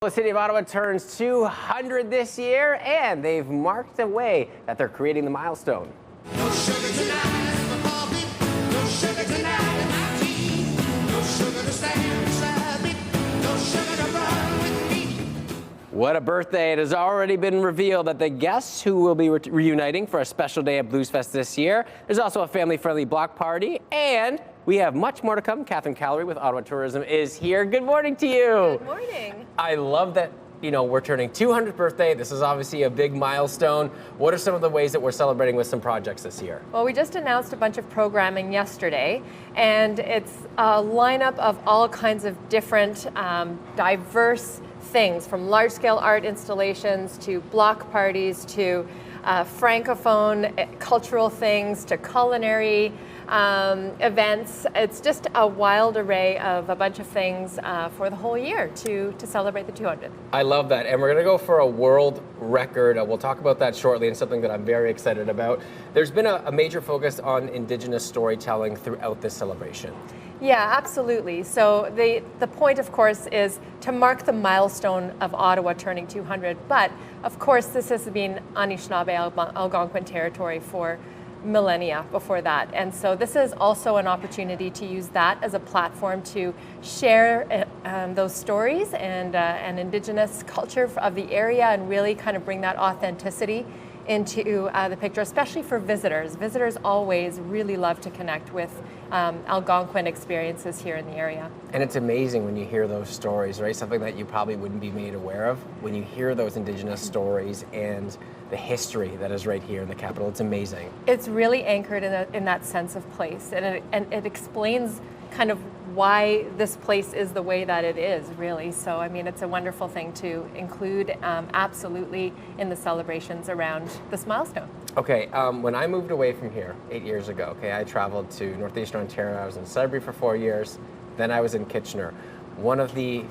The city of Ottawa turns 200 this year, and they've marked the way that they're creating the milestone. No sugar tonight, coffee. No sugar tonight in my tea. No sugar to stand beside me. No sugar to run with me. What a birthday. It has already been revealed that the guests who will be reuniting for a special day at Blues Fest this year. There's also a family-friendly block party, and we have much more to come. Catherine Callery with Ottawa Tourism is here. Good morning to you. Good morning. I love that, we're turning 200th birthday. This is obviously a big milestone. What are some of the ways that we're celebrating with some projects this year? Well, we just announced a bunch of programming yesterday, and it's a lineup of all kinds of different diverse things, from large-scale art installations to block parties to francophone cultural things to culinary events. It's just a wild array of a bunch of things for the whole year to celebrate the 200th. I love that. And we're going to go for a world record. We'll talk about that shortly, and something that I'm very excited about. There's been a major focus on Indigenous storytelling throughout this celebration. Yeah, absolutely. So the point, of course, is to mark the milestone of Ottawa turning 200. But, of course, this has been Anishinaabe Algonquin territory for millennia before that. And so this is also an opportunity to use that as a platform to share those stories and Indigenous culture of the area, and really kind of bring that authenticity into the picture, especially for visitors. Visitors always really love to connect with Algonquin experiences here in the area. And it's amazing when you hear those stories, right? Something that you probably wouldn't be made aware of. When you hear those Indigenous stories and the history that is right here in the capital, it's amazing. It's really anchored in that sense of place, and it explains kind of why this place is the way that it is, really. So, I mean, it's a wonderful thing to include absolutely in the celebrations around this milestone. Okay, when I moved away from here 8 years ago, I traveled to Northeastern Ontario. I was in Sudbury for 4 years. Then I was in Kitchener. One of the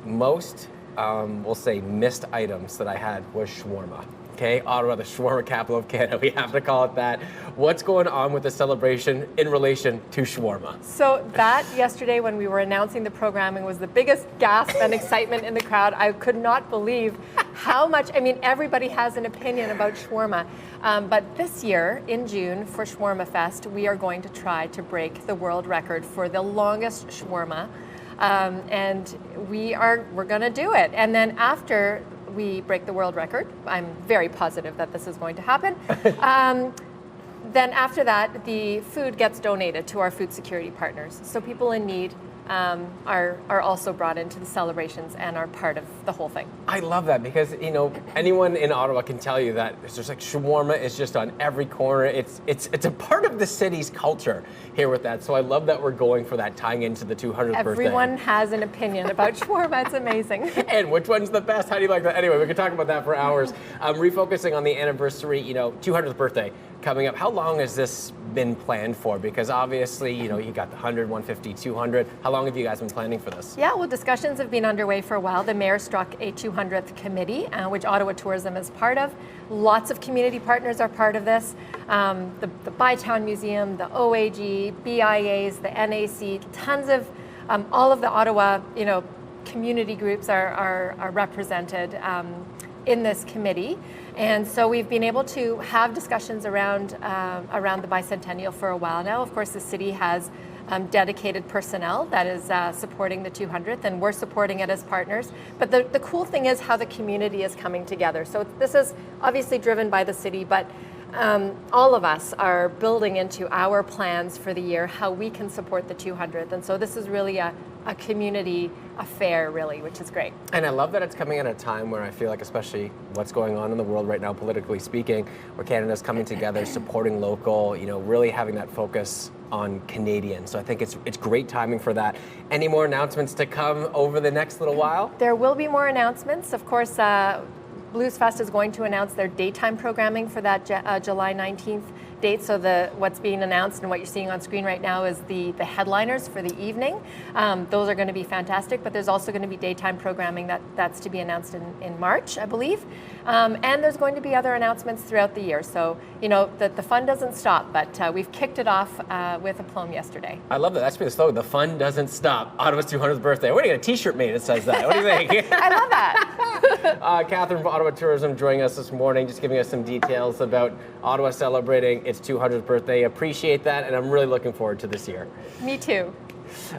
most, we'll say, missed items that I had was shawarma. Okay, Ottawa, the shawarma capital of Canada. We have to call it that. What's going on with the celebration in relation to shawarma? So that yesterday, when we were announcing the programming, was the biggest gasp and excitement in the crowd. I could not believe how much, everybody has an opinion about shawarma. But this year, in June, for Shawarma Fest, we are going to try to break the world record for the longest shawarma. And we're going to do it. And then after we break the world record, I'm very positive that this is going to happen. Then after that, the food gets donated to our food security partners. So people in need are also brought into the celebrations and are part of the whole thing. I love that, because anyone in Ottawa can tell you that it's just like shawarma is just on every corner. It's a part of the city's culture here with that. So I love that we're going for that, tying into the 200th birthday. Everyone has an opinion about shawarma. It's amazing. And which one's the best? How do you like that? Anyway, we could talk about that for hours. Refocusing on the anniversary, 200th birthday coming up. How long has this been planned for? Because obviously, you got the 100, 150, 200. How long have you guys been planning for this? Yeah, well, discussions have been underway for a while. The mayor struck a 200th committee, which Ottawa Tourism is part of. Lots of community partners are part of this. The Bytown Museum, the OAG, BIAs, the NAC, tons of, all of the Ottawa, community groups are represented in this committee. And so we've been able to have discussions around the bicentennial for a while now. Of course, the city has dedicated personnel that is supporting the 200th, and we're supporting it as partners. But the cool thing is how the community is coming together. So this is obviously driven by the city, but all of us are building into our plans for the year how we can support the 200th. And so this is really a community affair, really, which is great. And I love that it's coming at a time where I feel like, especially what's going on in the world right now, politically speaking, where Canada's coming together, supporting local, really having that focus on Canadians. So I think it's great timing for that. Any more announcements to come over the next little while? There will be more announcements. Of course, Blues Fest is going to announce their daytime programming for that July 19th dates. So what's being announced and what you're seeing on screen right now is the headliners for the evening. Those are going to be fantastic, but there's also going to be daytime programming that's to be announced in March, I believe. And there's going to be other announcements throughout the year. So, the fun doesn't stop, but we've kicked it off with aplomb yesterday. I love that. That's been the slogan. The fun doesn't stop. Ottawa's 200th birthday. We're going to get a t-shirt made that says that. What do you think? I love that. Catherine from Ottawa Tourism joining us this morning, just giving us some details about Ottawa celebrating its 200th birthday. Appreciate that, and I'm really looking forward to this year. Me too.